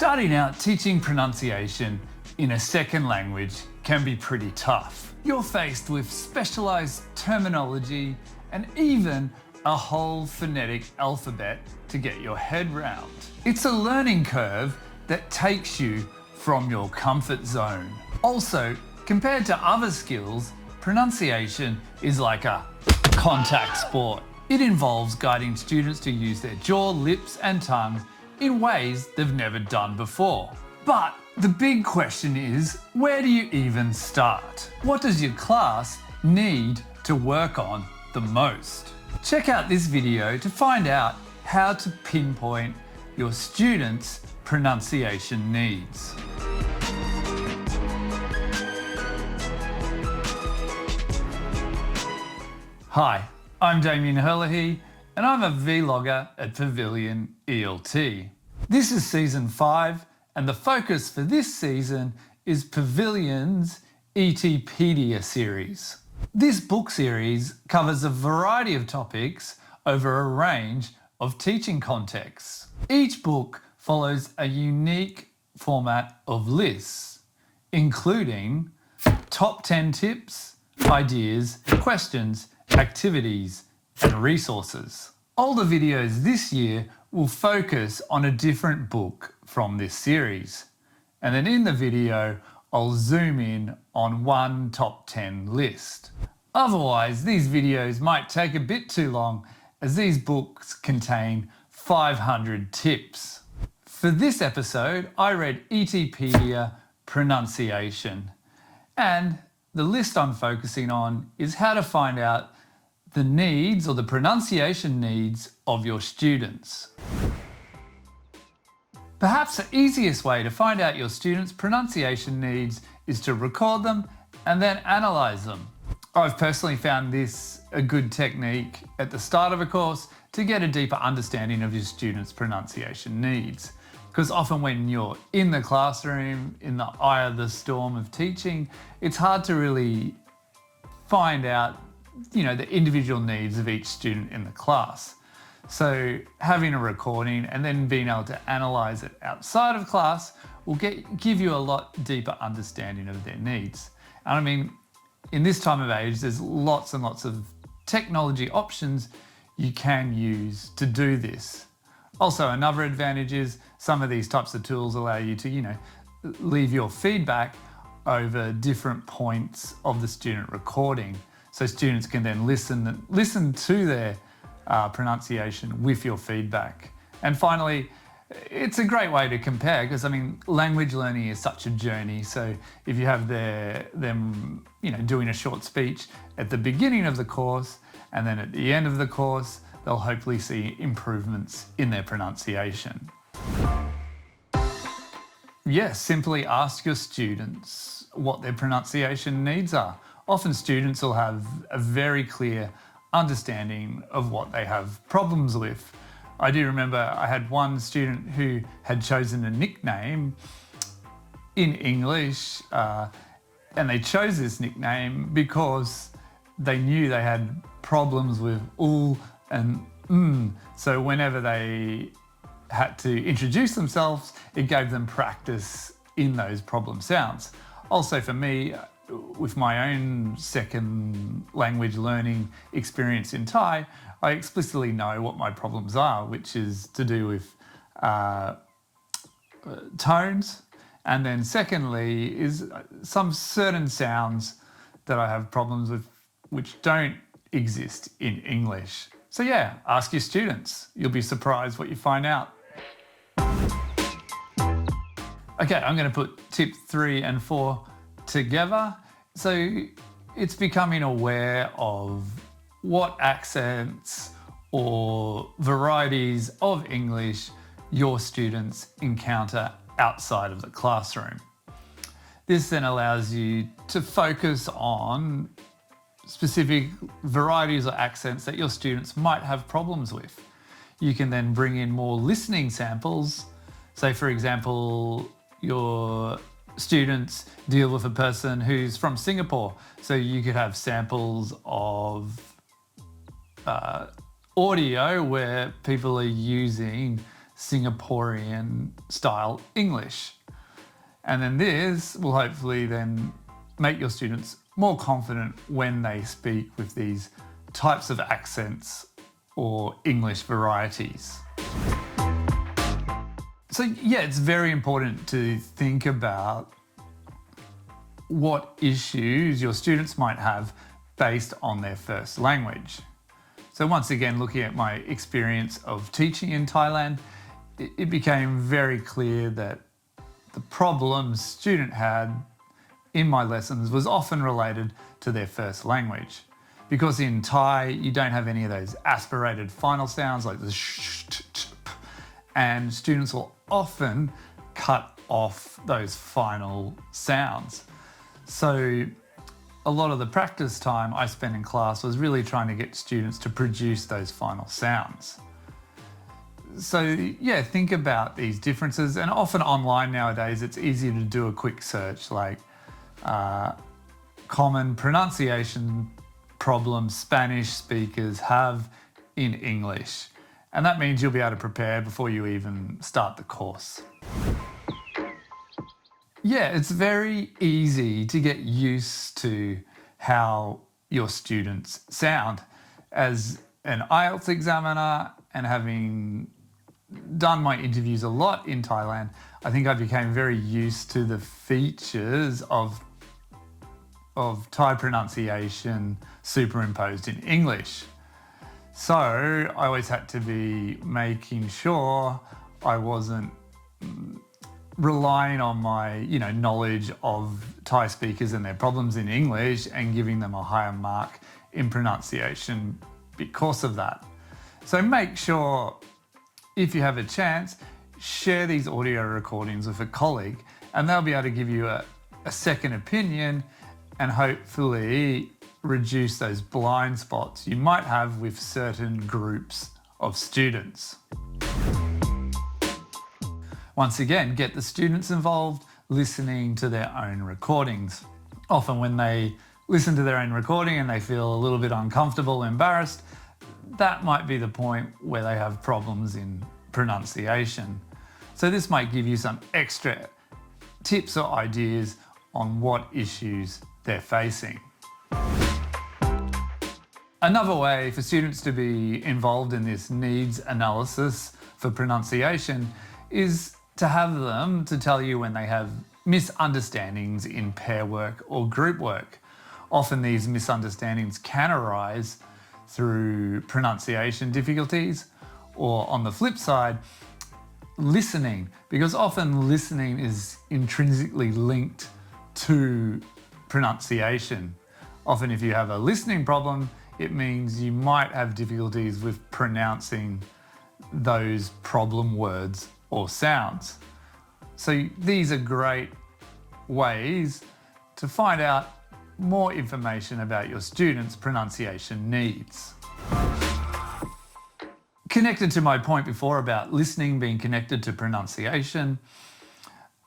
Starting out teaching pronunciation in a second language can be pretty tough. You're faced with specialised terminology and even a whole phonetic alphabet to get your head round. It's a learning curve that takes you from your comfort zone. Also, compared to other skills, pronunciation is like a contact sport. It involves guiding students to use their jaw, lips and tongue in ways they've never done before. But the big question is, where do you even start? What does your class need to work on the most? Check out this video to find out how to pinpoint your students' pronunciation needs. Hi, I'm Damien Herlihy and I'm a vlogger at Pavilion ELT. This is season 5 and the focus for this season is Pavilion's ETpedia series. This book series covers a variety of topics over a range of teaching contexts. Each book follows a unique format of lists, including top 10 tips, ideas, questions, activities, and resources. All the videos this year will focus on a different book from this series. And then in the video, I'll zoom in on one top 10 list. Otherwise, these videos might take a bit too long as these books contain 500 tips. For this episode, I read ETpedia Pronunciation. And the list I'm focusing on is how to find out the needs or the pronunciation needs of your students. Perhaps the easiest way to find out your students' pronunciation needs is to record them and then analyse them. I've personally found this a good technique at the start of a course to get a deeper understanding of your students' pronunciation needs. Because often when you're in the classroom, in the eye of the storm of teaching, it's hard to really find out the individual needs of each student in the class. So having a recording and then being able to analyse it outside of class will give you a lot deeper understanding of their needs. And I mean, in this time of age, there's lots and lots of technology options you can use to do this. Also, another advantage is some of these types of tools allow you to, leave your feedback over different points of the student recording. So students can then listen to their pronunciation with your feedback. And finally, it's a great way to compare because language learning is such a journey. So if you have them doing a short speech at the beginning of the course and then at the end of the course, they'll hopefully see improvements in their pronunciation. Yes, simply ask your students what their pronunciation needs are. Often students will have a very clear understanding of what they have problems with. I do remember I had one student who had chosen a nickname in English and they chose this nickname because they knew they had problems with ul and So whenever they had to introduce themselves, it gave them practice in those problem sounds. Also for me, with my own second language learning experience in Thai, I explicitly know what my problems are, which is to do with tones. And then secondly is some certain sounds that I have problems with which don't exist in English. So yeah, ask your students. You'll be surprised what you find out. Okay, I'm going to put tip 3 and 4 together. So it's becoming aware of what accents or varieties of English your students encounter outside of the classroom. This then allows you to focus on specific varieties or accents that your students might have problems with. You can then bring in more listening samples. Say, for example, your students deal with a person who's from Singapore. So you could have samples of audio where people are using Singaporean style English. And then this will hopefully then make your students more confident when they speak with these types of accents or English varieties. So yeah, it's very important to think about what issues your students might have based on their first language. So once again, looking at my experience of teaching in Thailand, it became very clear that the problems students had in my lessons was often related to their first language. Because in Thai, you don't have any of those aspirated final sounds like the sh, t, t, p, and students will often cut off those final sounds. So a lot of the practice time I spent in class was really trying to get students to produce those final sounds. So yeah, think about these differences, and often online nowadays it's easy to do a quick search like common pronunciation problems Spanish speakers have in English. And that means you'll be able to prepare before you even start the course. Yeah, it's very easy to get used to how your students sound. As an IELTS examiner and having done my interviews a lot in Thailand, I think I became very used to the features of Thai pronunciation superimposed in English. So I always had to be making sure I wasn't relying on my knowledge of Thai speakers and their problems in English and giving them a higher mark in pronunciation because of that. So make sure, if you have a chance, share these audio recordings with a colleague and they'll be able to give you a second opinion and hopefully reduce those blind spots you might have with certain groups of students. Once again, get the students involved, listening to their own recordings. Often when they listen to their own recording and they feel a little bit uncomfortable, embarrassed, that might be the point where they have problems in pronunciation. So this might give you some extra tips or ideas on what issues they're facing. Another way for students to be involved in this needs analysis for pronunciation is to have them to tell you when they have misunderstandings in pair work or group work. Often these misunderstandings can arise through pronunciation difficulties, or on the flip side, listening, because often listening is intrinsically linked to pronunciation. Often if you have a listening problem, it means you might have difficulties with pronouncing those problem words or sounds. So these are great ways to find out more information about your students' pronunciation needs. Connected to my point before about listening being connected to pronunciation,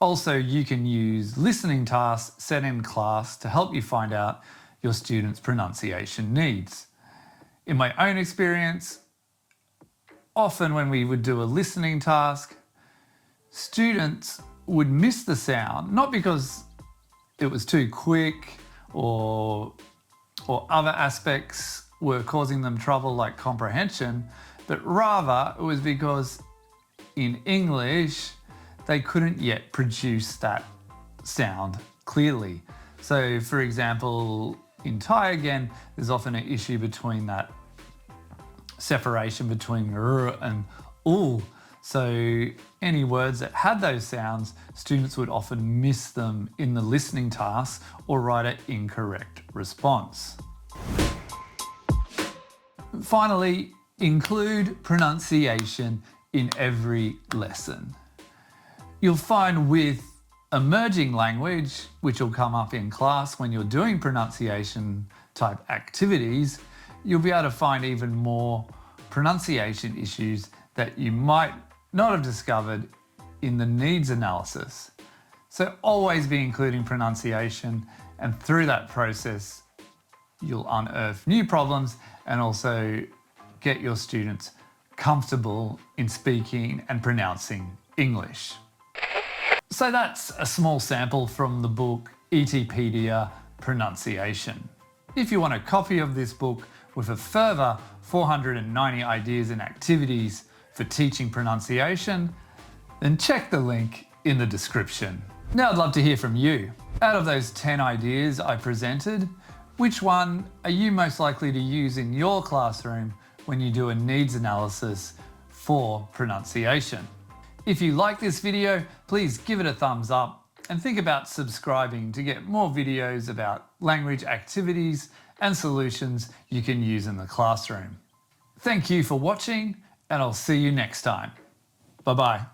also you can use listening tasks set in class to help you find out your students' pronunciation needs. In my own experience, often when we would do a listening task, students would miss the sound, not because it was too quick or other aspects were causing them trouble like comprehension, but rather it was because in English they couldn't yet produce that sound clearly. So for example, in Thai again, there's often an issue between that separation between r and u. So any words that had those sounds, students would often miss them in the listening task or write an incorrect response. Finally, include pronunciation in every lesson. You'll find with emerging language, which will come up in class when you're doing pronunciation type activities, you'll be able to find even more pronunciation issues that you might not have discovered in the needs analysis. So always be including pronunciation, and through that process, you'll unearth new problems and also get your students comfortable in speaking and pronouncing English. So that's a small sample from the book ETpedia Pronunciation. If you want a copy of this book with a further 490 ideas and activities for teaching pronunciation, then check the link in the description. Now I'd love to hear from you. Out of those 10 ideas I presented, which one are you most likely to use in your classroom when you do a needs analysis for pronunciation? If you like this video, please give it a thumbs up and think about subscribing to get more videos about language activities and solutions you can use in the classroom. Thank you for watching, and I'll see you next time. Bye-bye.